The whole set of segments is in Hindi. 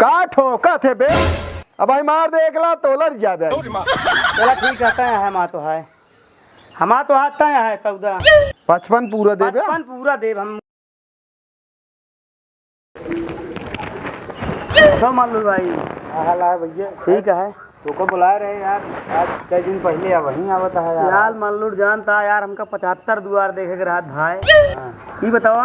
का ठोका थे बे। अब भाई मार दे एकला तोलर ज्यादा। चला ठीक है हमा तो है, हमा तो आता है 14 55 पूरा दे बे। 55 पूरा दे हम। तो मल्लू भाई हाल है भैया। ठीक है तो को बुलाए रहे यार, आज कई दिन पहले या वहीं आवता है यार मल्लू जानता यार हमका 75 दुआर देखे के रात भाई। ये बताओ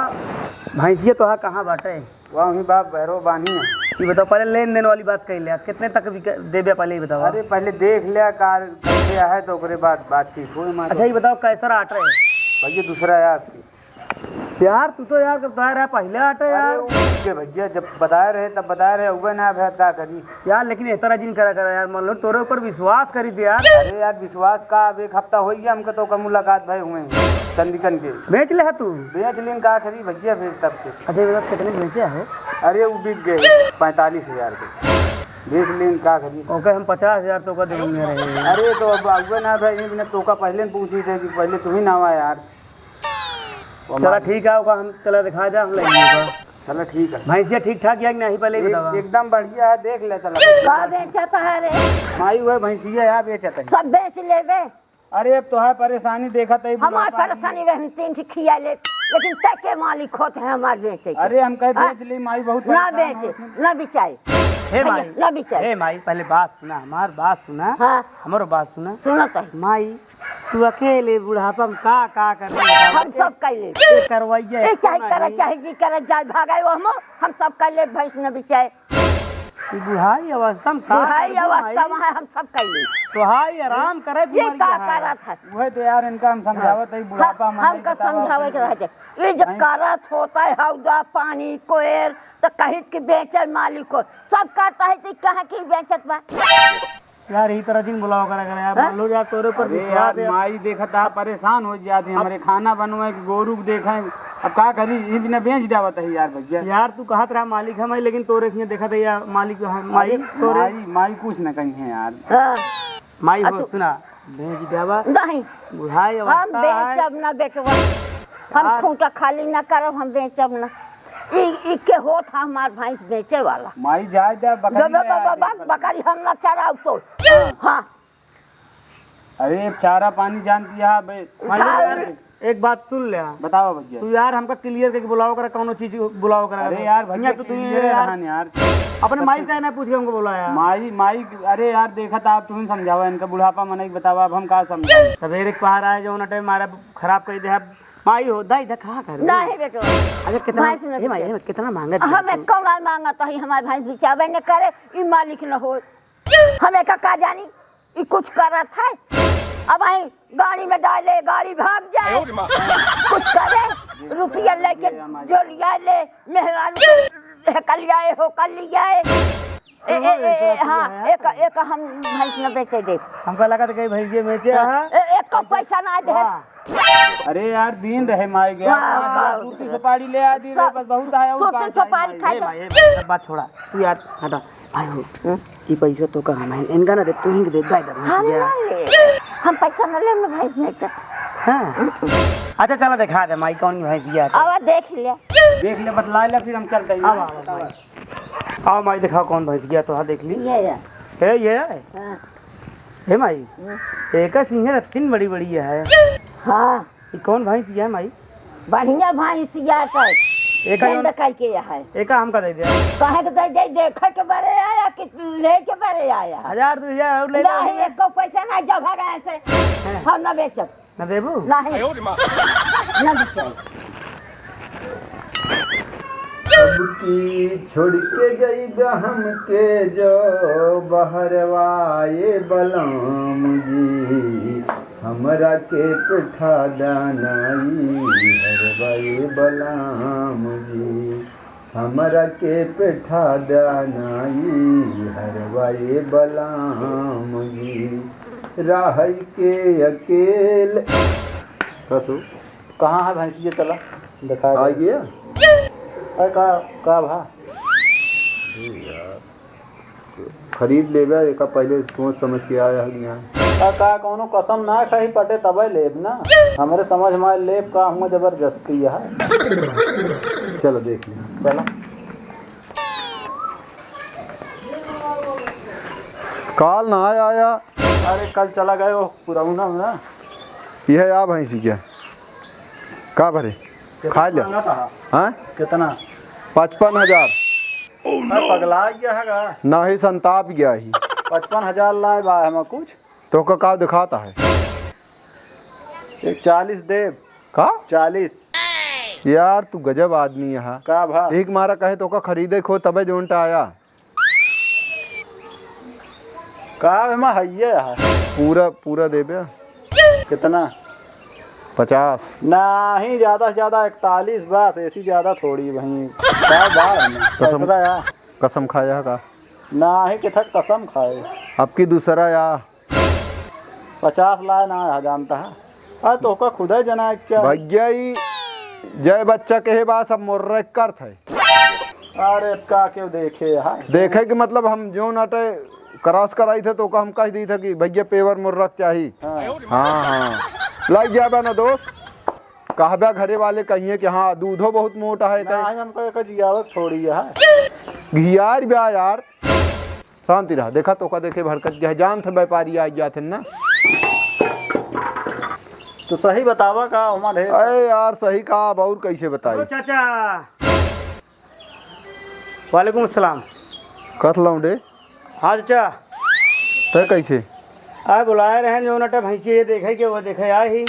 भैंसिया तो कहाँ बाटे? वहीं बाप भैरो बानी है। ये बताओ पहले लेन देन वाली बात कह लिया, कितने तक देबे पहले ही बताओ। अरे पहले देख लिया कार कैसे है तो ओकरे बाद बातचीत हो। अच्छा ये बताओ कैसा आट रहे भैया दूसरा यार यार? तू तो यार बता रहा पहले आटे यार। अरे भैया जब बताए रहे तब बताए रहे उगे ना भैया करी यार, लेकिन इस तरह जिन करा यार मान लो तोरे ऊपर विश्वास करी थी यार। अरे यार विश्वास का अब एक हफ्ता हो गया हमको तो मुलाकात भाई हुए चंदीगढ़ के। बेच ले है तू? बेच लेन का खरी भैया फिर तब से। अच्छा ये कितने बेचे है? अरे वो बिक गए 45,000 के। बेच लेन का खरी। ओके हम 50,000 तो का देंगे रहे। अरे तो अब उगे ना भाई बिना तो का पहले पूछी थे कि पहले तुम ही ना आवा यार। चला ठीक है हम चला दिखा जा हम लेंगे। चलो ठीक है। भैंसिया ठीक ठाक है कि नहीं पहले एकदम बढ़िया है देख ले। चला का बेचता है रे? माई हुए भैंसिया यार बेचत है। सब बेच लेबे। अरे अब तो है परेशानी देखा तई हमार परेशानी वे हम 3 ठे खिया ले, लेकिन तय के मालिक होते हैं हमार बेचे। अरे हम कह बेच ली माई बहुत ना बेचे ना बिचाए। हे माई ना बिचाए। हे माई पहले बात सुना, हमार बात सुना। हाँ हमारो बात सुना। सुनो तो माई तू अकेले बुढ़ापा में का कर हम सब कर ले करवाइए चाहे जी करे जाए भागाए वो हम सब कर ले। भैंस न बिचाए बुढ़ाई अवस्था में बुढ़ाई अवस्था में हम सब कर ले। तो हाई आराम करे ये का करा था वह तो यार इनका हम समझावत है बुढ़ापा में हमका समझावे के रहते। ये जब करत होता है हौदा पानी कोयर तो कहीं के बेचल मालिक हो सब करता है तो कहाँ की बेचत बा यार ही तरह दिन बुलाओ करा यार। मान लो यार तोरे पर यार माई देखा था परेशान हो जाती हमारे खाना बनवाए गोरू देखा अब का करी इतना बेच जावत है यार भैया। यार तू कहा तेरा मालिक है मैं, लेकिन तोरे से देखा था यार मालिक माई तोरे माई कुछ न कहीं है यार। माई हो सुना बेच देवा नहीं बुढ़ाई हम अवस्था बेचब ना बेचब। हम खूंटा खाली ना करब हम बेचब ना। ई के होत हमार भैंस बेचे वाला माई जाए जा बकरी हम ना चराव तो। हाँ अरे चारा पानी जान दिया एक बात सुन ले बताओ भैया। तू यार हमका क्लियर करके बुलाओ करा कौन चीज बुलाओ करा। अरे यार भैया तो तू यार अपने माई का ना पूछ के हमको बुलाया माई अरे यार देखा था आप तुम्हें समझावा इनका बुढ़ापा मन नहीं बतावा अब हम कहा समझाए। सवेरे पहाड़ आए जो टाइम मारा खराब कर दे माई हो दाई कहाँ कर नहीं बेटो। अच्छा कितना मांगा हमें कौन मांगा तो हमारे भैंस बिचावे न करे ई मालिक न हो। हमें का जानी ई कुछ कर था। अब आई गाड़ी में डाले गाड़ी भाग जाए कुछ करे रुपया लेके जो लिया ले मेहमान कल जाए हो कल लियाए। हाँ एक हम भैंस न बेचे दे। हमको लगा था कहीं भैंस बेचे एक का पैसा ना दे। अरे यार दिन रहे मार गया सूती सुपारी ले आ दी बस बहुत आया सूती सुपारी खाए सब बात छोड़ा तू यार हटा भाई हो ये पैसा तो का हम इनका ना दे तू ही दे दे हम पैसा न ले भाई बेच। हां अच्छा चला दिखा दे माई कौन भाई दिया अब देख ले बतला ले फिर हम चलते हैं। आओ माई दिखाओ कौन भैंस गया तो हाँ देख ली ये है माई एक सिंह रत्तीन बड़ी बड़ी है। हाँ ये कौन भैंस है माई? बढ़िया भैंस एक हमका दे दिया कहे के दे देखे के बारे आया कि ले के बारे आया 1000 2000 और ले नहीं एक को पैसा ना जब भगा ऐसे हम ना बेचब ना देबू नहीं ना बेचब। अब की छोड़ के गई हम के जो बहरवाए बलम जी हमरा के पिठा दानाई हरवाए बलम जी हमरा के पिठा दानाई हरवाए बलम जी राह के अकेले कहाँ है भैंसिया चला दिखा आ गया का भा खरीद लेगा एक पहले सोच समझ के आया यहाँ का कोनो कसम ना खाई पटे तबे लेब ना हमारे समझ में लेब का हम जबरदस्ती है। चलो देख लिया चलो काल ना आया। अरे कल चला गए वो पुरौना में ना। यह आ भैंसी क्या का भरे खा लिया? हाँ कितना? 55,000। पगला गया है ना ही संताप गया ही। 55,000 लाए बा हमें कुछ तो का दिखाता है? एक 40 देव का 40 यार तू गजब आदमी है। का भा एक मारा कहे तो का खरीदे खो तबे जोनटा आया। का हमें है पूरा देबे। कितना? 50। नहीं ज्यादा से ज्यादा 41 बस, ऐसी ज्यादा थोड़ी भाई। कसम खाया का ना ही किथक कसम खाए। अब की दूसरा या 50 लाए ना है जानता है। अरे तो का खुद ही जना क्या भैया ही जय बच्चा के बात सब मुर्रे कर थे। अरे का क्यों देखे है देखे कि मतलब हम जो नाटे क्रॉस कराई थे तो का हम कह दी था कि भैया पेवर मुर्रक चाहिए। हाँ हाँ लग जाबे ना दोस्त। कहबे घरे वाले कहिए कि हाँ दूधो बहुत मोटा है। हमको जियावत थोड़ी है घियार ब्या यार शांति रहा। देखा तो का देखे भरकत गया जान थे व्यापारी आ गया थे ना। तो सही बतावा का हमारे। अरे यार सही कहा अब और कैसे बताई। चाचा वालेकुम अस्सलाम। कथ लौंडे हाँ चाचा तो कैसे आए बुलाए रहे जो नटा भैंसी ये देखे कि वो देखे आए ही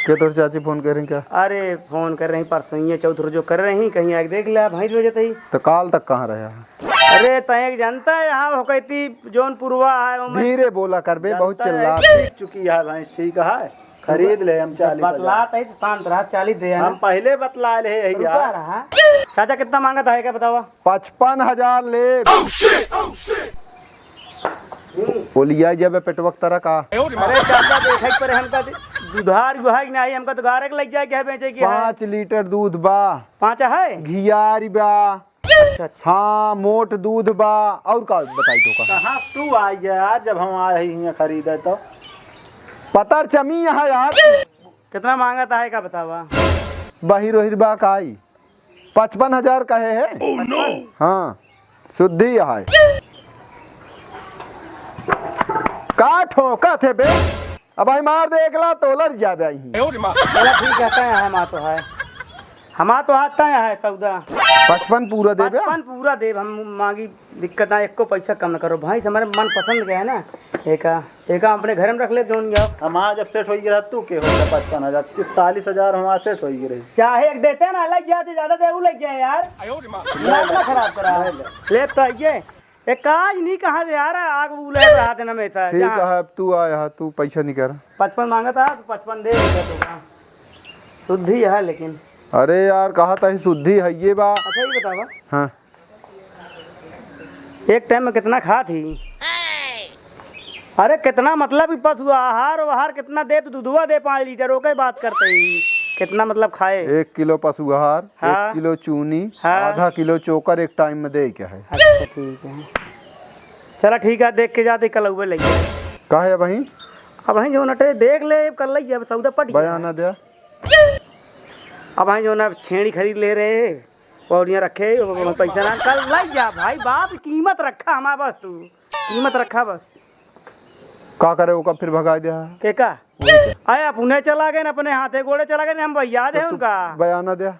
क्या तोर चाची फोन करें क्या? अरे फोन कर रही परसों ये चौथ जो कर रही कहीं आके देख लिया भैंस बजे ही। तो काल तक कहाँ रहा? अरे तय जानता है यहाँ हो कहती जौनपुरवा है धीरे बोला कर बे बहुत चिल्ला चुकी है भैंस। ठीक है खरीद ले हम 40। बतला तय शांत रहा 40 दे हम पहले बतला ले रहा। चाचा कितना मांगा था क्या बतावा? 55,000 ले बोलिया जब पेटवक तरह का। अरे चाचा देखे पर हमका दुधार गुहाई नहीं हमका तो गारे के लग जाए क्या बेचे की 5 लीटर दूध बा। 5 है घियारी बा। अच्छा हाँ मोट दूध बा। और का बताई तो का कहाँ तू आई यार जब हम आए ही खरीदे तो पतर चमी है यार। कितना मांगा था का बतावा? बहिर वहिर बा का आई 55,000 कहे है। हाँ शुद्धि है का ठोका थे बे। अब भाई मार दे एकला तोलर ज्यादा ही। चला ठीक है हमारा तो है हमारा तो आता है 14 55 पूरा दे बे। 55 पूरा दे हम मांगी दिक्कत ना एक को पैसा कम न करो भाई हमारे मन पसंद गया है ना। एक अपने घर में रख ले जोन जाओ। हमारा जब सेट हो गया तू के होता 55,000 40,000 हमारा सेट हो गई। चाहे एक देते ना लग जाते ज्यादा दे लग जाए यार खराब करा है ले तो ये एक काज नहीं कहा यार आग उले रहा था ना मैं था। ठीक है अब तू आया तू पैसा नहीं कर। 55 मांगा था तो 55 दे देगा तो शुद्धि है लेकिन। अरे यार कहा था शुद्धि है ये बात। अच्छा ये बतावा हाँ एक टाइम में कितना खा थी? अरे कितना मतलब पशु आहार कितना दे तो दूधवा दे 5 लीटर ओके बात करते ही कितना मतलब खाए? 1 किलो पशु आहार। हाँ। 1 किलो चूनी। हाँ। आधा किलो चोकर एक टाइम में दे क्या है। अच्छा ठीक है चला ठीक है देख के जाते कल हुए लग जाए। का है भाई अब वहीं जो नटे देख ले कल लग जाए सौदा पट बयाना दे। अब वहीं जो ना छेड़ी खरीद ले रहे पौड़ियाँ रखे पैसा ना कल लग जा भाई बाप कीमत रखा हमारे बस तू कीमत रखा बस। का करे वो का फिर भगा दिया के का आया पुणे चला गए ना अपने हाथे गोड़े चला गए हम याद है उनका बयाना दे।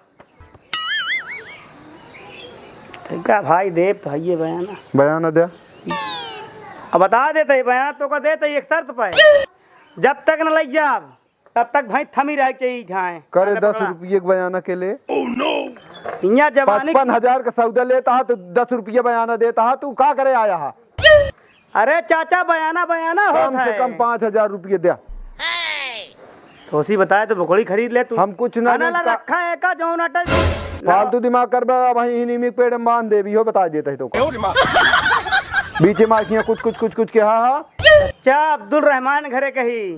ठीक है भाई देव तो ये बयाना दे। अब बता देते बयान तो का देते एक शर्त पे जब तक न लग जा तब तक भाई थमी रह चाहिए जाए करे 10 रुपये बयाना के ले। यहाँ जवानी 55,000 का सौदा लेता है तो 10 रुपये बयाना देता है। तू का करे आया है? अरे चाचा बयाना कम से कम 5,000 रुपये दे। तो उसी बताए तो बकड़ी खरीद ले तू। हम कुछ ना रखा है का जो नटा फालतू दिमाग कर वही नीमिक पेड़ में बांध दे भी हो बता देता है तो बीच में कुछ के। हाँ अच्छा अब्दुल रहमान घरे कही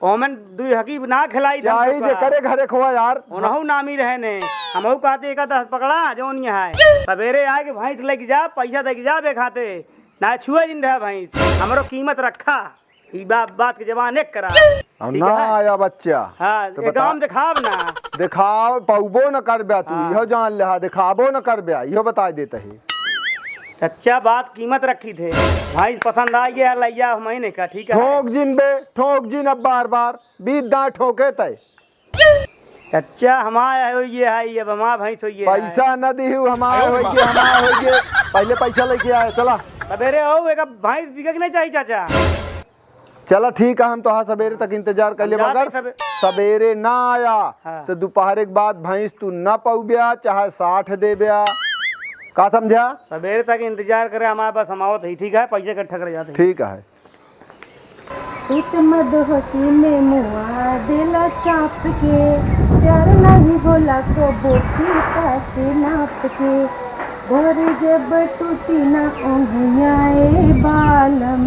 ओमन दुई हकी ना खिलाई चाही जे करे घरे खोआ यार ओनहु नामी रहे ने हमहु कहते एक 10 पकड़ा जोन है सवेरे आए के भैंस लेके जा पैसा दे के जा बे खाते ना छुए दिन रहा भैंस हमरो कीमत रखा ई बात के जवान एक करा ना आया बच्चा। हाँ तो एक काम दिखाव ना दिखाओ पौबो न कर तू इहो जान ले दिखाबो न कर इहो बता देते है। अच्छा बात कीमत रखी थे भाई पसंद आ गया लैया महीने का ठीक है ठोक जिन बे, ठोक जिन अब बार बार बीत दांत ठोके तय। अच्छा हमारा हो ये है अब हमारा भैंस हो ये है। पैसा न दी हमारा होइए, हमारा होइए, पहले पैसा लेके आए। चला सवेरे हो एक भैंस बिका के नहीं चाहिए चाचा। चला ठीक है, हम तो हाँ सवेरे तक इंतजार कर ले, हम जाते मगर सवेरे ना आया हाँ। तो दोपहर के बाद भैंस तू न पौबिया चाहे 60 दे बिया। का समझा? सवेरे तक इंतजार करे हमारे पास हमारा ही ठीक है, पैसे इकट्ठा कर जाते हैं। ठीक है। एक मदहोशी में मुआ दिला चाप के प्यार नहीं बोला को बोती कैसे नाप के भोर जब टूटी ना ओहियाए बालम।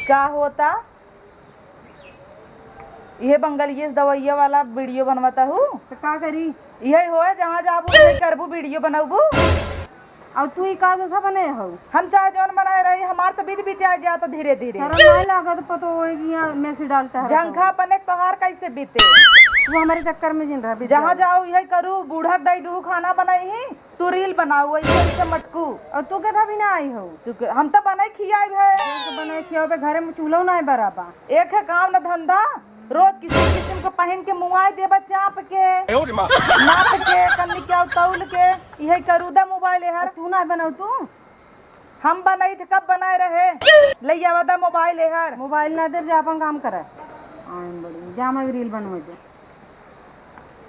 का होता ये बंगलिये दवाइया वाला वीडियो बनवाता हूँ तो का करी यही हो जहाँ जाबू वही करबू वीडियो बनाबू। और तू ही का जैसा बने हो हम चाहे जौन बनाए रही हमार तो बीत बीत आ गया तो धीरे धीरे शर्म नहीं लगा तो पता होएगी यहाँ मैसेज डालता है झंखा बने तोहार कैसे बीते तू हमारे चक्कर में जिन रहा जहाँ जाओ यही करू बूढ़ा दई दू खाना बनाई ही तू रील बनाऊ ऐसे मटकू और तू के भी ना आई हो हम तो बनाई खियाई है तो बने खिया पे घरे में चूल्हा ना है बराबर एक है काम न धंधा रोज किसी किस्म को पहन के मुआई देबा चाप के नाप के कन्नी क्या तौल के यही करू दा मोबाइल है तू ना बनाऊ तू हम बनाई थे कब बनाए रहे लैया वादा मोबाइल है मोबाइल ना दे जा अपन काम करे आइन बड़ी जा मैं रील बनवे दे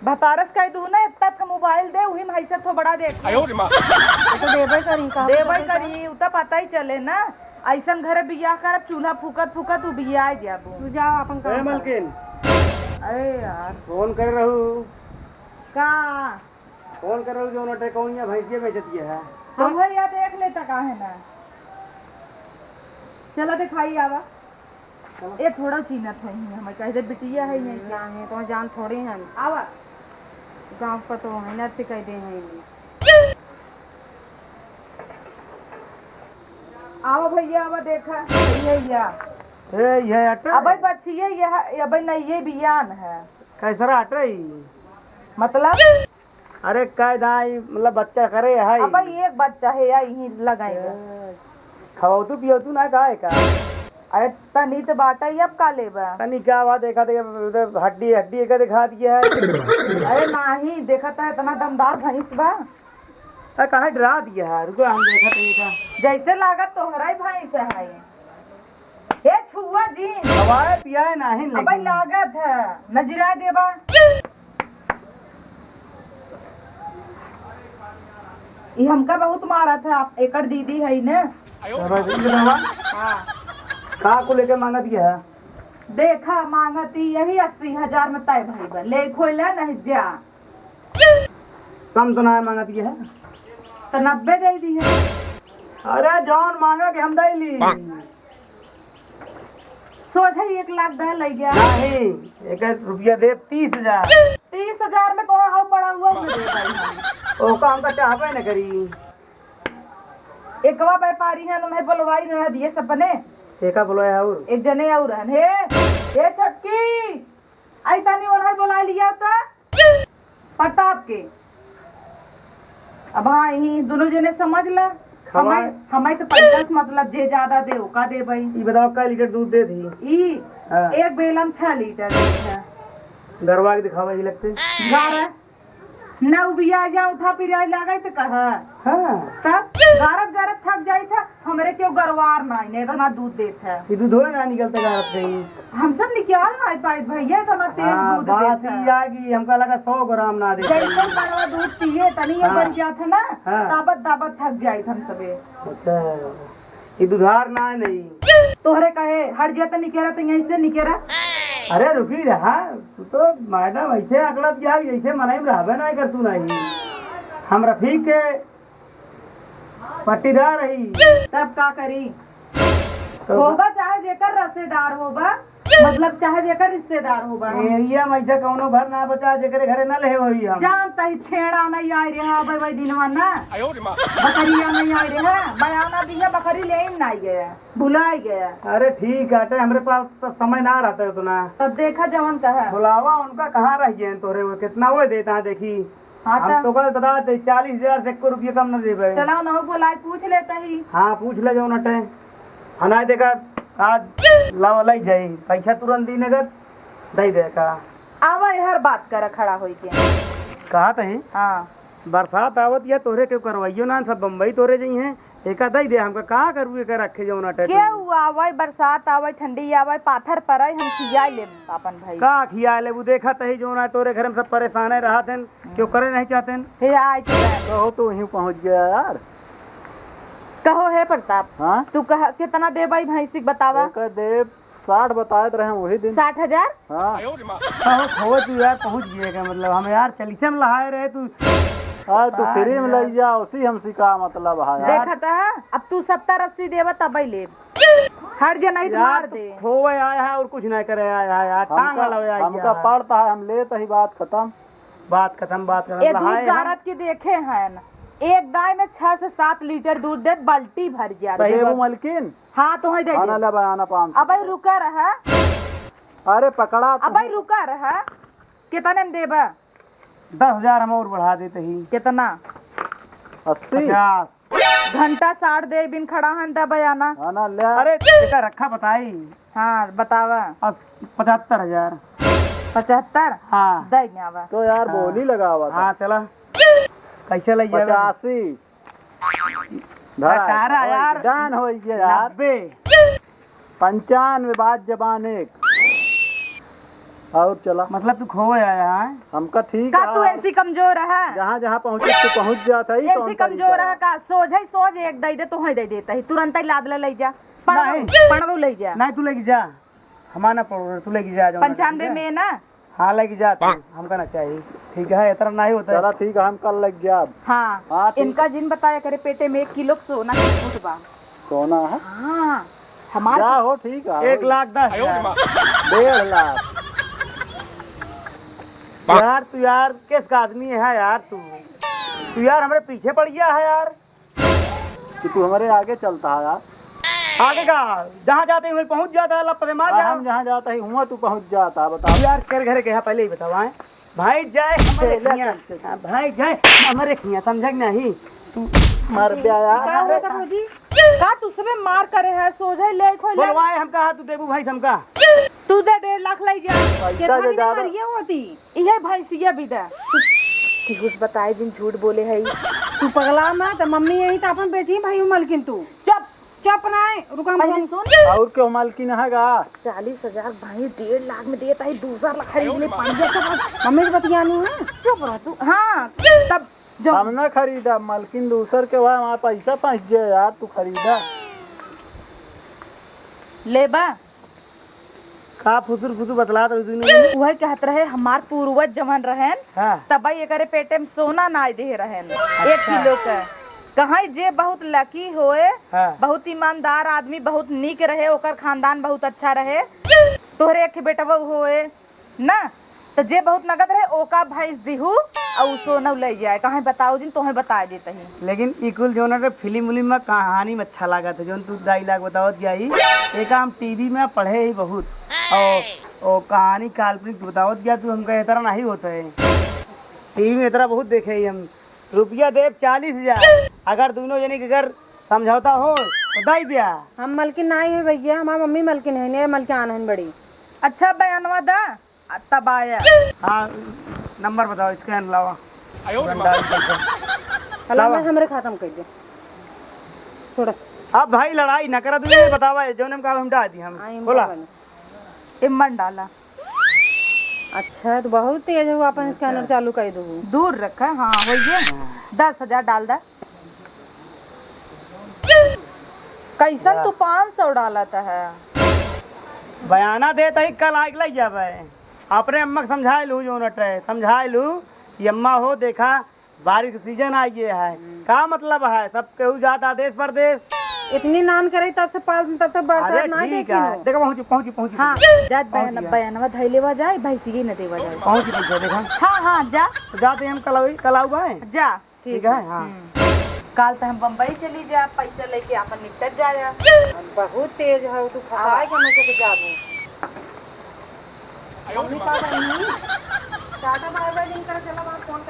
भतारस कह दू ना इतना का मोबाइल दे वही में हैसियत तो बड़ा देख तो देबे करी का देबे करी उ तो पता ही चले ना ऐसन घरे बियाह कर चूल्हा फूकत फूकत उ बियाह जाबू तू जाओ अपन काम कर। मलकिन अरे यार फोन कर रहू का फोन कर रहू जो नटे कौनिया भैंसिया बेचती है। हम भाई या देख लेता का है ना चलो दिखाई आवा ये थोड़ा चीनत है हमें कह दे बिटिया है नहीं क्या है तो जान थोड़ी है आवा गाँव का तो है ना से कह दे हैं आवा भैया आवा देखा भैया ये अटा अबे बच्ची ये अबे नहीं ये बियान है कैसरा अट रही मतलब अरे काय दाई मतलब बच्चा करे है अबे एक बच्चा है या यही लगाएगा खाओ तू पियो तू ना गाय का अरे तनी तो बाटा ही अब का लेबा तनी क्या बात देखा दे हड्डी हड्डी का दिखा दिया है। अरे नहीं देखा था इतना दमदार भैंस बा अरे कहाँ डरा दिया है रुको हम देखा देखा जैसे लागत तोहरा ही भैंस है ये छुआ जी हवाए पिया है नहीं अबे लेकिन लागत है नजरा देबा ये हमका बहुत मारा था आप एकड़ दीदी है ने हाँ कहाँ को लेके मांगा दिया है देखा मांगती यही 80,000 में तय भाई बा ले खोला नहीं जा कम तो ना मांगा दिया है तो 90 दे दी है अरे जॉन मांगा कि हम दे ली सोचा 1 लाख दे ले गया नहीं 1 रुपया दे 30,000 30,000 में कौन हाउ पड़ा हुआ उन्हें दे भाई ओका हमका चाहबे न करी एकवा व्यापारी है उन्हें बोलवाई न दिए सब बने एका बोलो है और एक जने और है हे छटकी ऐसा नहीं और है बोला लिया था प्रताप के अब हाँ यही दोनों जने समझ ला हमें तो 50 मतलब जे ज्यादा दे का दे भाई ये बताओ का लीटर दूध दे दी ई हाँ। एक बेलन 6 लीटर है गरवा के दिखावा ही लगते गारा ना उबिया जाऊं था फिर आज लगा तो कहा हाँ तब गारत गारत थक जाई था हमरे क्यों गरवार नहीं इतना दूध देत है ये दूध ना निकलते गारत से हम सब निकाल नहीं पाए भैया इतना तेज हाँ दूध बात देत ही है आगी हमका लगा 100 ग्राम ना दे जैसे बड़वा दूध पिए तनी ये हाँ। बन गया था ना हाँ। दाबत दाबत थक जाई हम सबे अच्छा ये दुधार ना है नहीं तोहरे कहे हट जाता निकेरा तो यहीं से निकेरा अरे रुकी रहा तू तो मैडम ऐसे अकड़त क्या ऐसे मनाई रहबे नहीं कर तू नहीं हम रफीक के पट्टीदार रही तब का करी तो होगा चाहे जेकर रसेदार होगा मतलब चाहे जेकर रिश्तेदार होगा एरिया में ऐसा कौनो घर ना बचा जेकरे घरे न ले होई हम जानता ही छेड़ा नहीं आई रहा भाई दिनवा ना बकरिया नहीं आई रहा बयाना दिया बकरी ले ही नहीं गया भुला गया अरे ठीक है हमरे पास तो समय ना रहता है उतना तब देखा जवन कहा बुलावा उनका कहाँ रह गए तोरे वो कितना वो देता है देखी हाँ हम तो कल बता दे 40,000 से 1 रुपये कम न देबे। चलाओ ना बोला पूछ लेता ही। हाँ पूछ ले जो नटे हना देखा आज लाव लई जाई पैसा तुरंत दी नगद दई दे का आवा हर बात कर खड़ा होई के। कहा तही हाँ बरसात आवत या तोरे के करवाइयो ना सब बम्बई तोरे जई हैं एका दई दे हमका का करू के रखे जो नटे क्या हुआ आवाई बरसात आवाई ठंडी आवाई पाथर पर हम खिया ले अपन भाई का खिया ले वो देखा तही जो ना तोरे घर में सब परेशान है रहा थे क्यों करे नहीं चाहते हे आय कहो तो वहीं पहुंच गया यार। कहो है प्रताप हाँ तू कह कितना दे भाई भैंसी बतावा। देव 60 बताए रहे वही दिन। 60,000 हाँ कहो खो तू यार पहुंच गए का मतलब हम यार चलीसे में लहाए रहे तू तू फ्री में लग जा उसी हमसी का मतलब है यार। देखा था अब तू 70-80 देवा तब ले हर जन नहीं यार मार दे। खोवे आया है और कुछ नहीं करे आया है यार टांग वाला हमका पड़ता है हम लेते ही बात खत्म बात खत्म ये दूध गारत की देखे हैं न, एक गाय में 6 से 7 लीटर दूध दे बाल्टी भर गया। देबू मलकिन हाँ तो है दे आना ले बयाना 500। अब रुका रहा अरे पकड़ा अब रुका रहा कितने में देबा 10,000 हम और बढ़ा देते ही कितना 80 50 घंटा 60 दे बिन खड़ा है दा बयाना। आना ले। अरे बेटा रखा बताई हाँ बतावा 75,000 75 हाँ दे न्यावा तो यार बोली लगा हुआ था। हाँ चला कैसे लग जाएगा 85 18 यार जान हो यार 90 95 बात जबान एक और चला मतलब तू खोए आया है हमका ठीक का तू है। ऐसी कमजोर है जहाँ जहाँ पहुँचे तू पहुँच जाता ही ऐसी कमजोर है का सोझ एक दे दे तो है दे देता ही तुरंत ही लाद ले जा नहीं। पढ़ो ले जा नहीं तू लेके जा हमारा पड़ो तू लेके जा 95 में ना। हाँ लेके जा तू हमका ना चाहिए ठीक है इतना नहीं होता चला ठीक है हम कल लग गया अब। हाँ हाँ, ठीक। इनका जिन बताया करे पेटे में 1 किलो सोना की फूट बा। सोना है हाँ हमारे जा हो ठीक है 1,10,000 1.5 लाख यार तू यार किस का आदमी है यार तू यार हमारे पीछे पड़ गया है यार कि तू हमारे आगे चलता है यार। आगे का जहाँ जाते हैं वहीं पहुँच जाता है लपटे मार जा हम जहाँ जाता ही हुआ तू पहुँच जाता है बता। यार कर घरे के पहले ही बताओ भाई जय हमारे खिया भाई जय हमारे खिया समझ नहीं तू मर गया यार। का तू सबे मार करे है सोझे ले खोले बोलवाए हम कहा तू देबू भाई हमका तू दे 1.5 लाख ले जा पैसा जो ज्यादा होती ये भैंसिया भी दे कुछ बताए दिन झूठ बोले है तू पगला मत मम्मी यही तो अपन बेची भाई मलकिन तू चुप चुप नाय रुका पहले सुन और क्यों मालकिन हैगा 40,000 भाई 1.5 लाख में देता है 2 लाख खरीद ले 5 मम्मी की बतियानी है। चुप रह तू। हाँ तब जो हम ना खरीदा मालकिन दूसर के वहाँ पैसा फंस जाए यार तू खरीदा ले बा का फुसुर फुसुर बतला तो वही कहत रहे हमार पूर्वज जमन रहन हाँ तब एकरे पेटे में सोना ना दे रहन 1 किलो का कहीं जे बहुत लकी होए हाँ बहुत ईमानदार आदमी बहुत नीक रहे ओकर खानदान बहुत अच्छा रहे तोहरे एक बेटवा होए ना तो जे बहुत नगद रहे ओका भैंस दिहू और सोना ले जाए कहीं बताओ जिन तोहे बता देते ही। लेकिन इकुल जो ना फिल्म उलिम में कहानी में अच्छा लगा था जो तू डायलॉग बतावत जाई एक हम टीवी में पढ़े ही बहुत और कहानी काल्पनिक बतावत गया तू हमका इतना नहीं होता है टीवी में इतना बहुत देखे ही हम रुपया देव 40,000 अगर दोनों जने के अगर समझौता हो तो दाई दिया हम मलकिन नहीं है भैया हमारी मम्मी मलकिन है नहीं मलकिन है बड़ी। अच्छा बयानवा दा तब आया हाँ नंबर बताओ स्कैन लावा चला हमारे खत्म कर दे थोड़ा अब भाई लड़ाई न करा तुझे बतावा जो ने कहा हम डाल दी हम बोला इमन डाला। अच्छा तो बहुत तेज हो अपन स्कैनर चालू कर दो दूर रखा हाँ वही 10,000 डाल दा कैसन तू 500 डाला था है बयाना दे तही कल आग लग जावे अपने अम्मा समझाए लू जो नट है समझाए लू कि अम्मा हो देखा बारिश सीजन आ गया है का मतलब है सब केहू जाता देश परदेश इतनी नान करे तब से तब तक बरसात नहीं ठीक देखी है देखो पहुंची हाँ जा बयानवा धैलेवा जाए भैंसी न देवा जाए पहुंची देखा हाँ हाँ जा तो जाते हम कल आऊ भाई जा ठीक है हाँ काल तो हम बम्बई चली जा पैसा लेके अपन निकट जाया बहुत तेज है तू फसाए के मैं से जाबू टाटा बाय बाय दिन कर चला फोन